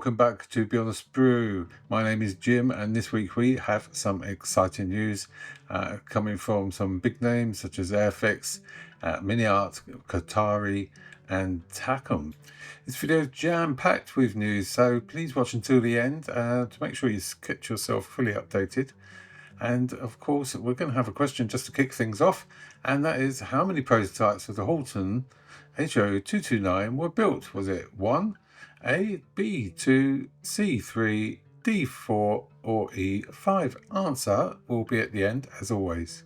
welcome back to Be On The Sprue. My name is Jim, and this week we have some exciting news coming from some big names such as Airfix, Miniart, Qatari and Takom. This video is jam-packed with news, so please watch until the end to make sure you get yourself fully updated. And of course, we're going to have a question just to kick things off, and that is, how many prototypes of the Halton HO229 were built? Was it 1, A, B, 2, C, 3, D, 4, or E, 5? Answer will be at the end, as always.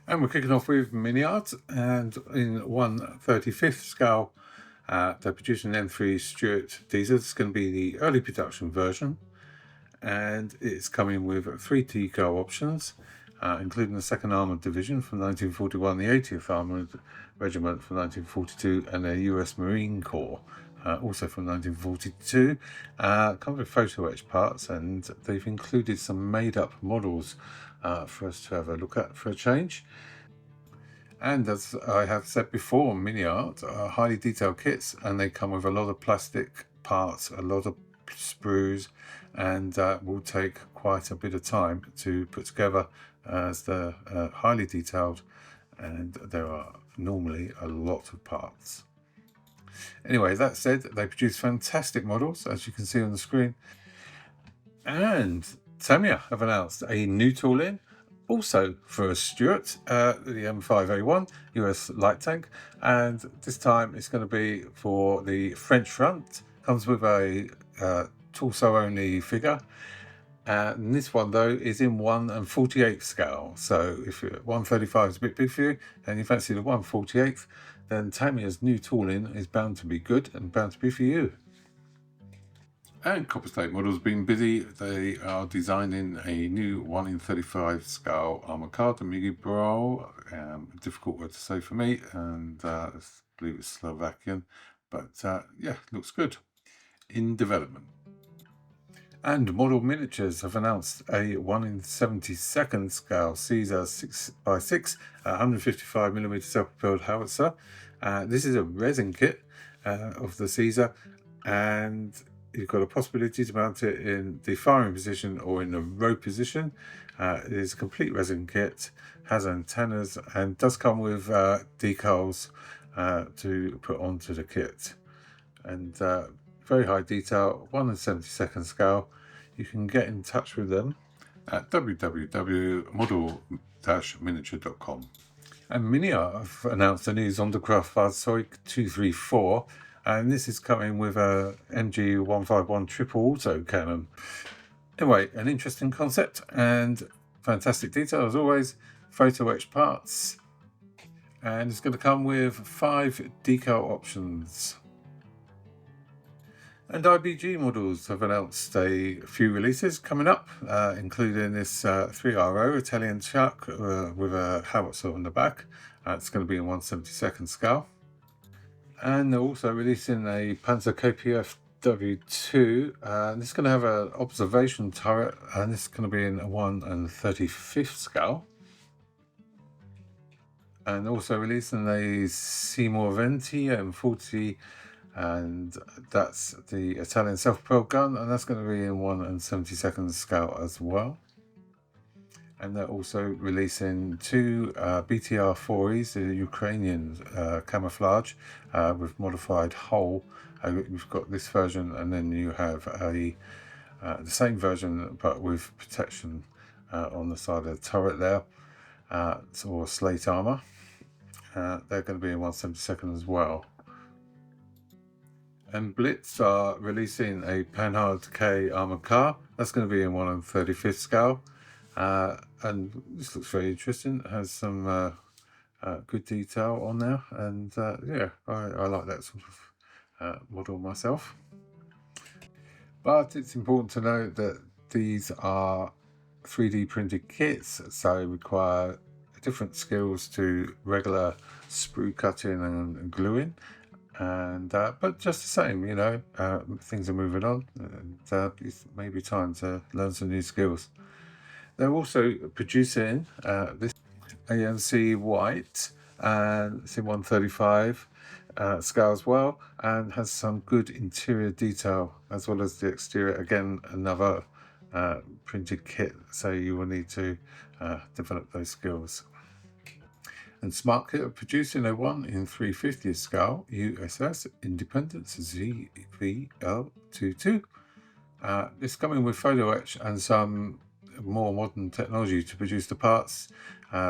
And we're kicking off with Miniart, and in 1/35th scale, they're producing an M3 Stuart diesel. It's going to be the early production version, and it's coming with 3 decal options, including the 2nd Armoured Division from 1941, the 80th Armoured Regiment from 1942, and the US Marine Corps, also from 1942. Comes with photo etch parts, and they've included some made-up models for us to have a look at for a change. And as I have said before, Miniart are highly detailed kits, and they come with a lot of plastic parts, a lot of sprues, and will take quite a bit of time to put together, as they're highly detailed and there are normally a lot of parts. Anyway, that said, they produce fantastic models, as you can see on the screen, and Tamiya have announced a new tool-in also for a Stuart, the M5A1 US light tank, and this time it's going to be for the French front. Comes with a torso only figure, and this one though is in 1/48th scale, so if 1/35 is a bit big for you and you fancy the 1/48th, then Tamiya's new tooling is bound to be good and bound to be for you. And Copper State Models been busy. They are designing a new 1/35 scale armor car, the Migi Bro. Difficult word to say for me, and I believe it's Slovakian, but yeah, looks good. In development. And Model Miniatures have announced a 1/72nd scale Caesar 6x6 155mm self-propelled howitzer. This is a resin kit of the Caesar, and you've got a possibility to mount it in the firing position or in the row position. It is a complete resin kit, has antennas, and does come with decals to put onto the kit. And very high detail, 1/72nd scale. You can get in touch with them at www.model-miniature.com. And Miniart have announced a new Sonderkraft Fahrzeug 234, and this is coming with a MG 151 triple auto cannon. Anyway, an interesting concept and fantastic detail as always. Photo etched parts, and it's going to come with 5 decal options. And IBG Models have announced a few releases coming up, including this 3RO Italian chuck with a howitzer on the back. It's going to be in 1/72nd scale. And they're also releasing a Panzer KPF W2. This is going to have an observation turret, and this is going to be in a 1/35th scale. And also releasing a Seymour Venti M40, and that's the Italian self-propelled gun, and that's going to be in 1/72nd scale as well. And they're also releasing 2 BTR-4Es, the Ukrainian camouflage with modified hull. You've got this version, and then you have the same version but with protection on the side of the turret there, or slate armor. They're going to be in 1/72nd as well. And Blitz are releasing a Panhard K armored car. That's going to be in 1/35th scale. And this looks very interesting. It has some good detail on there, and yeah, I like that sort of model myself. But it's important to note that these are 3D printed kits, so require different skills to regular sprue cutting and gluing. And but just the same, you know, things are moving on, and it may be time to learn some new skills. They're also producing this AMC White, and it's in 1/35, scale as well, and has some good interior detail as well as the exterior. Again, another printed kit, so you will need to develop those skills. And SmartKit are producing a 1 in 350th scale USS Independence ZVL-22. It's coming with photo etch and some more modern technology to produce the parts,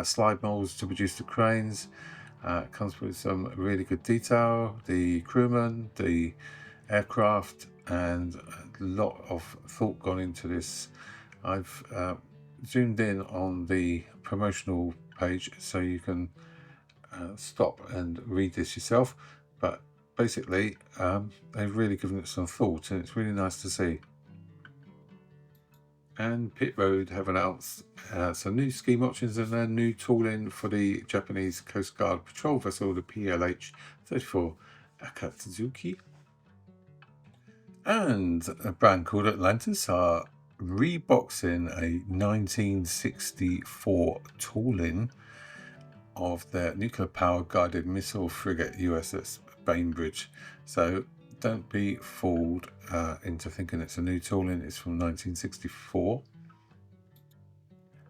slide molds to produce the cranes. It comes with some really good detail, the crewmen, the aircraft, and a lot of thought gone into this. I've zoomed in on the promotional page so you can stop and read this yourself, but basically they've really given it some thought, and it's really nice to see. And Pit Road have announced some new scheme options and a new tooling for the Japanese Coast Guard patrol vessel, the PLH-34 Akatsuki. And a brand called Atlantis are reboxing a 1964 tooling of their nuclear powered guided missile frigate USS Bainbridge. So don't be fooled into thinking it's a new tooling. It's from 1964.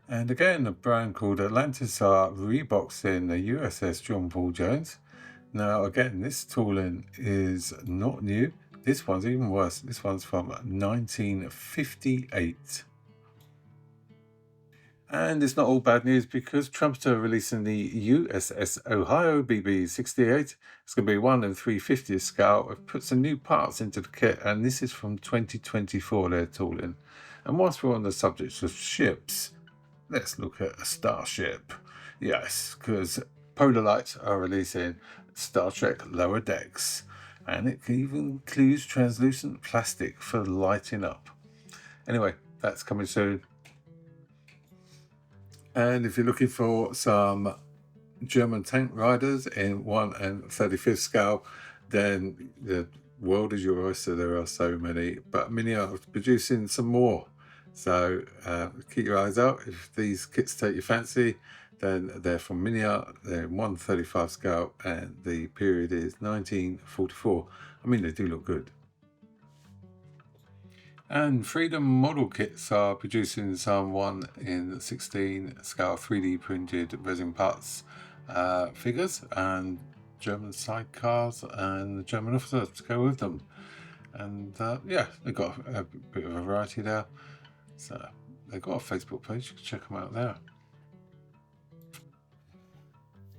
And again, a brand called Atlantis are reboxing the USS John Paul Jones. Now again, this tooling is not new. This one's even worse. This one's from 1958. And it's not all bad news, because Trumpeter are releasing the USS Ohio BB-68. It's going to be 1 in 350th scale. I've put some new parts into the kit, and this is from 2024, their tooling. And whilst we're on the subject of ships, let's look at a starship. Yes, because Polar Light are releasing Star Trek Lower Decks, and it even includes translucent plastic for lighting up. Anyway, that's coming soon. And if you're looking for some German tank riders in 1 and 35th scale, then the world is your oyster. There are so many, but Mini are producing some more. So keep your eyes out. If these kits take your fancy, then they're from Mini Art. They're in 1/35 scale, and the period is 1944. I mean, they do look good. And Freedom Model Kits are producing some 1 in 16 scale 3D printed resin parts figures, and German sidecars and the German officer to go with them. And yeah, they've got a bit of a variety there. So they've got a Facebook page, you can check them out there.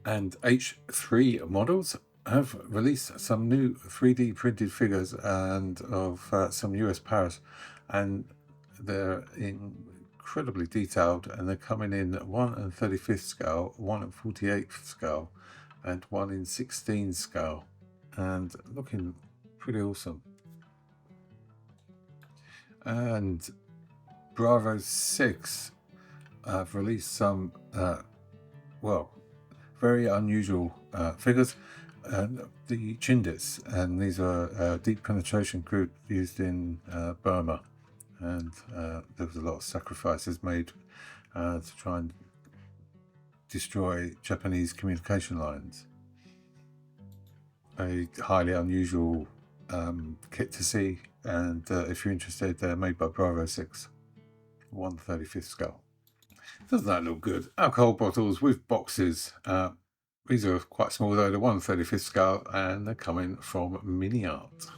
And H3 Models have released some new 3D printed figures and of some US Paris, and they're incredibly detailed, and they're coming in 1 in 35th scale, 1 in 48th scale, and 1 in 16 scale, and looking pretty awesome. And Bravo 6 have released some well, very unusual figures, the Chindits, and these are deep penetration group used in Burma, and there was a lot of sacrifices made to try and destroy Japanese communication lines. A highly unusual kit to see, and if you're interested, they're made by Bravo 6, 1/35th scale. Doesn't that look good? Alcohol bottles with boxes. These are quite small though, the 1/35th scale, and they're coming from Mini Art.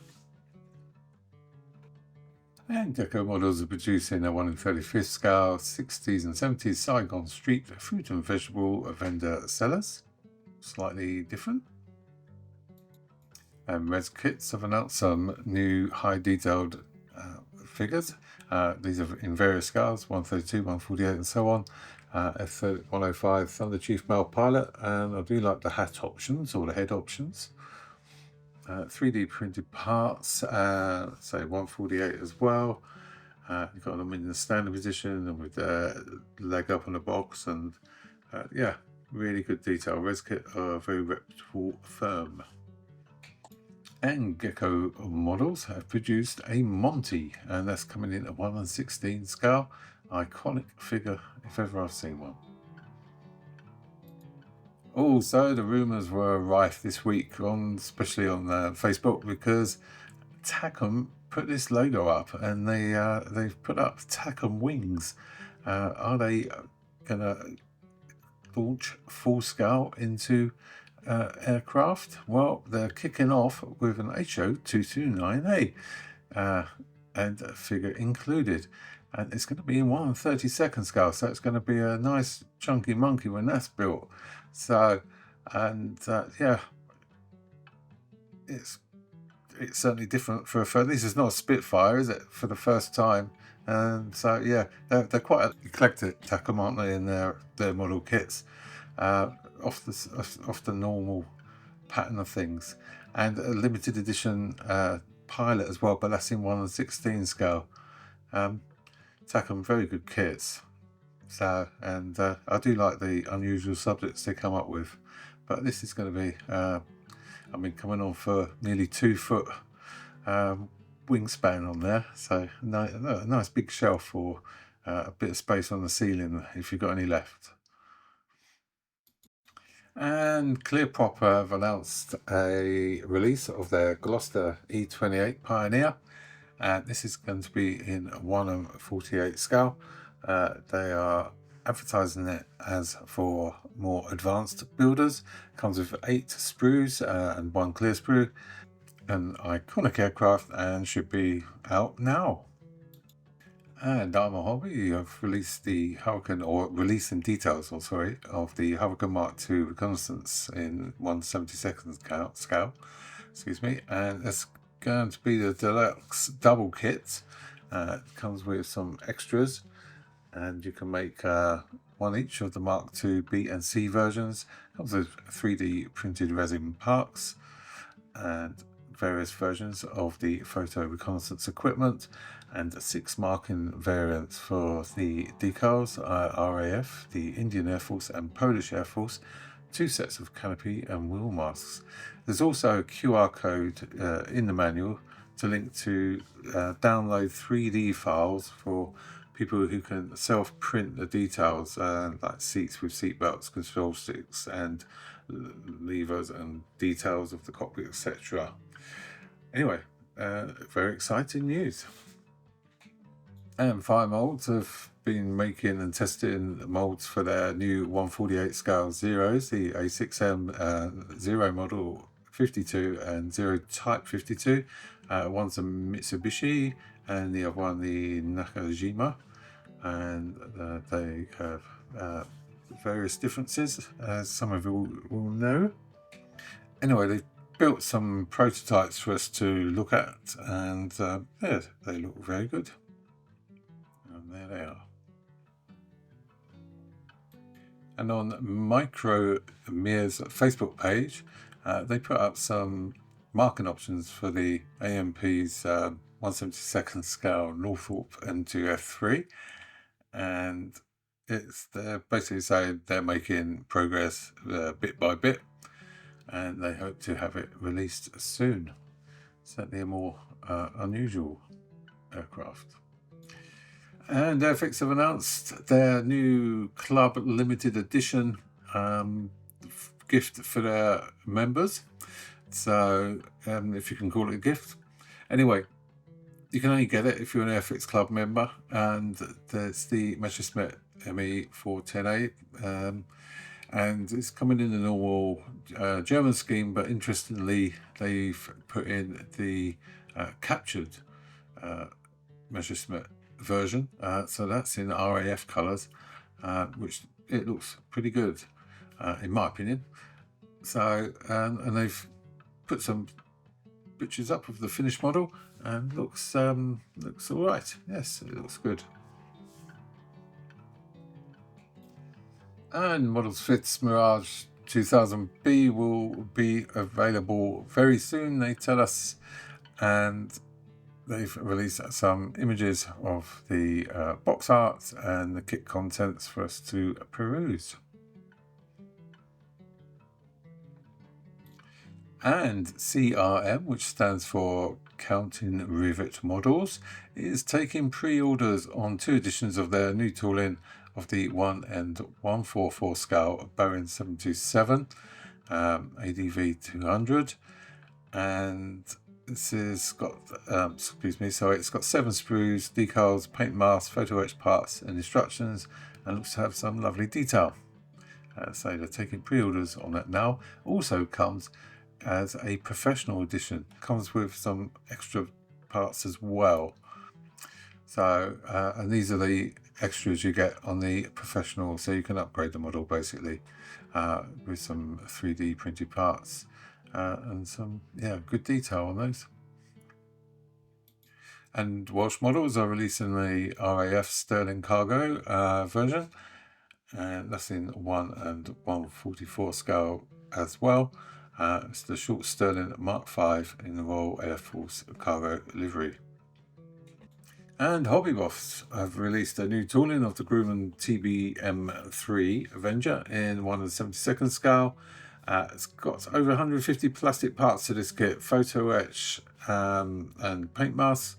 And Gecko Models are producing a 1 in 35th scale 60s and 70s Saigon Street fruit and vegetable vendor sellers. Slightly different. And Res Kits have announced some new high detailed figures. These are in various scales, 132, 148 and so on. F105 Thunder Chief Male Pilot, and I do like the hat options, or the head options. 3D printed parts, say 148 as well. You've got them in the standing position and with the leg up on the box, and yeah, really good detail. Res Kit are a very reputable firm. And Gecko Models have produced a Monty, and that's coming in at 1 in 16 scale. Iconic figure if ever I've seen one. Also, the rumours were rife this week, especially on Facebook, because Takom put this logo up, and they've put up Takom wings. Are they gonna launch full scale into aircraft? Well, they're kicking off with an HO229A and a figure included, and it's going to be in 1/32 scale, so it's going to be a nice chunky monkey when that's built. So, and yeah, it's certainly different for this is not a Spitfire, is it, for the first time? And so yeah, they're quite eclectic, Takom, aren't they, in their model kits, off the normal pattern of things, and a limited edition pilot as well, but that's in 1/16 scale. Takom, very good kits. So, and I do like the unusual subjects they come up with, but this is going to be I mean, coming on for nearly 2 foot wingspan on there, so a nice big shelf for a bit of space on the ceiling if you've got any left. And Clearprop have announced a release of their Gloster E28 Pioneer, and this is going to be in 1/48 scale. They are advertising it as for more advanced builders. Comes with 8 sprues and 1 clear sprue. An iconic aircraft, and should be out now. And Armour Hobby have released the Hurricane, or releasing details, of the Hurricane Mark II Reconnaissance in 1/72 scale. Excuse me, and it's going to be the deluxe double kit. It comes with some extras, and you can make one each of the Mark II B and C versions. Comes with 3D printed resin parts and various versions of the photo reconnaissance equipment, and 6 marking variants for the decals, RAF, the Indian Air Force and Polish Air Force, 2 sets of canopy and wheel masks. There's also a QR code in the manual to link to download 3D files for people who can self-print the details, like seats with seat belts, control sticks, and levers and details of the cockpit, etc. Anyway, very exciting news. And Fire Molds have been making and testing molds for their new 1/48 scale Zeros, the A6M Zero Model 52 and Zero Type 52. One's a Mitsubishi and the other one the Nakajima, and they have various differences, as some of you will know. Anyway, they've built some prototypes for us to look at, and yeah, they look very good. And there they are. And on Micromir's Facebook page, they put up some marking options for the AMP's 1/72 scale Northrop M2F3, and they're basically saying they're making progress bit by bit, and they hope to have it released soon. Certainly a more unusual aircraft. And Airfix have announced their new Club Limited Edition gift for their members. So, if you can call it a gift. Anyway, you can only get it if you're an Airfix Club member, and there's the Messerschmitt Me 410A, and it's coming in the normal German scheme, but interestingly, they've put in the captured Messerschmitt version, so that's in RAF colours, which it looks pretty good, in my opinion. So, and they've put some pictures up of the finished model, and looks all right. Yes, it looks good. And Models Fitz Mirage 2000B will be available very soon, they tell us, and they've released some images of the box art and the kit contents for us to peruse. And CRM, which stands for Counting Rivet Models, is taking pre-orders on 2 editions of their new tooling of the 1 and 144 scale Boeing 727 ADV 200, and this has got so it's got 7 sprues, decals, paint masks, photo etch parts and instructions, and looks to have some lovely detail. So they're taking pre-orders on that now. Also comes as a professional edition, comes with some extra parts as well. So and these are the extras you get on the professional, so you can upgrade the model basically with some 3D printed parts and some good detail on those. And Welsh Models are releasing the RAF Sterling Cargo version, and that's in 1 and 144 scale as well. It's the short Sterling Mark V in the Royal Air Force cargo livery. And Hobby Boss have released a new tooling of the Grumman TBM3 Avenger in 1 and 72nd scale. It's got over 150 plastic parts to this kit, photo etch and paint masks,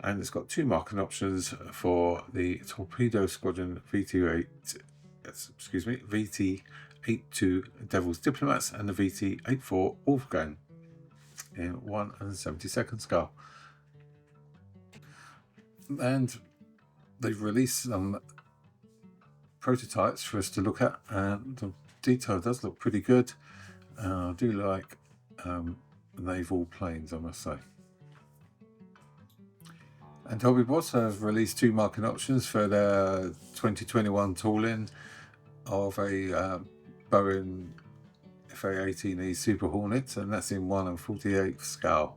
and it's got 2 marking options for the Torpedo Squadron VT82 Devil's Diplomats and the VT84 Wolfgang in 1 and 72nd scale. And they've released some prototypes for us to look at, and the detail does look pretty good. I do like naval planes, I must say. And Hobby Boss have released 2 marking options for their 2021 tooling of a Boeing FA-18E Super Hornet, and that's in 1 and 48 scale.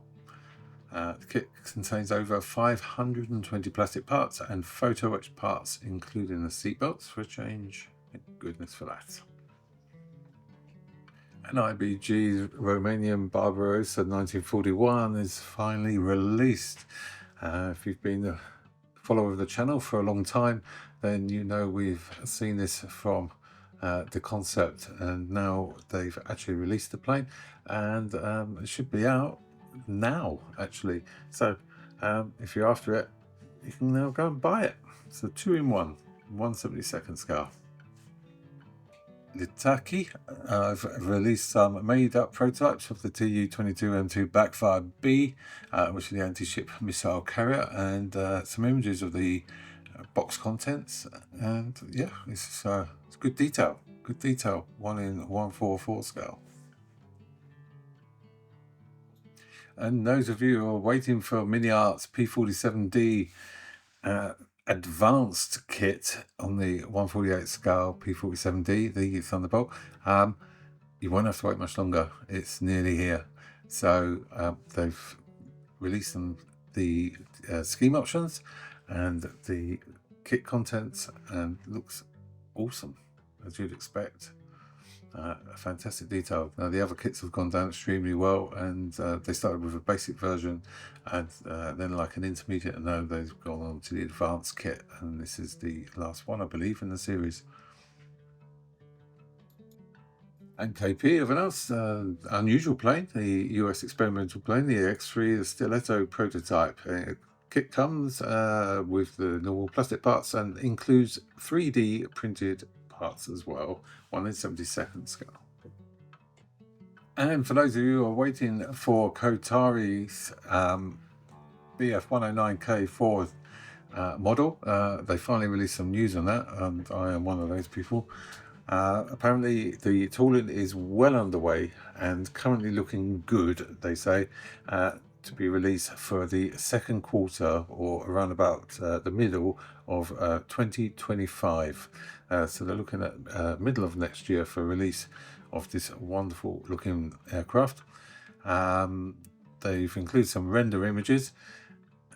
The kit contains over 520 plastic parts and photo etched parts, including the seatbelts for a change. Thank goodness for that. An IBG Romanian Barbarossa 1941 is finally released. If you've been a follower of the channel for a long time, then you know we've seen this from the concept, and now they've actually released the plane, and it should be out now actually. So if you're after it, you can now go and buy it. So 2-in-1, 1/72 scale. Litaki have released some made-up prototypes of the Tu-22M2 Backfire B, which is the anti-ship missile carrier, and some images of the box contents. And it's good detail. 1 in 144 scale. And those of you who are waiting for Mini-Art's P47D advanced kit on the 148 scale P47D, the Thunderbolt, you won't have to wait much longer. It's nearly here. So they've released the scheme options and the kit contents, and looks awesome, as you'd expect. Fantastic detail. Now the other kits have gone down extremely well, and they started with a basic version, and then like an intermediate, and now they've gone on to the advanced kit, and this is the last one, I believe, in the series. And KP have announced an unusual plane, the US experimental plane, the X3, the Stiletto prototype. Kit comes with the normal plastic parts and includes 3D printed parts as well, 1 in 72nd scale. And for those of you who are waiting for Kotari's BF109K4 model, they finally released some news on that, and I am one of those people. Apparently the tooling is well underway and currently looking good, they say, to be released for the 2nd quarter or around about the middle of 2025. So they're looking at middle of next year for release of this wonderful looking aircraft. They've included some render images,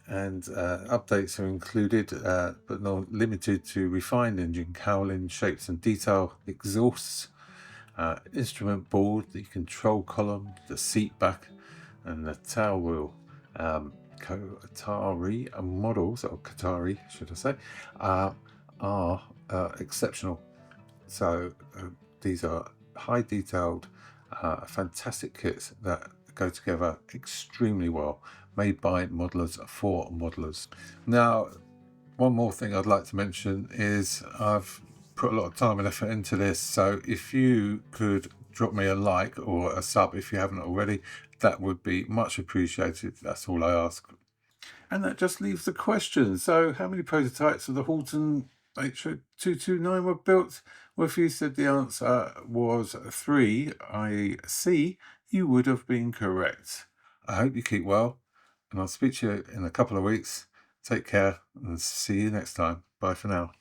and updates are included, but not limited to refined engine cowling, shapes and detail, exhausts, instrument board, the control column, the seat back, and the tail wheel. Kotari models, or Kotari should I say, are exceptional. So these are high detailed, fantastic kits that go together extremely well, made by modelers for modelers. Now, One more thing I'd like to mention is I've put a lot of time and effort into this, so if you could drop me a like or a sub if you haven't already, that would be much appreciated. That's all I ask. And that just leaves the question. So how many prototypes of the Halton H229 were built? Well, if you said the answer was 3, i.e. C, you would have been correct. I hope you keep well, and I'll speak to you in a couple of weeks. Take care and see you next time. Bye for now.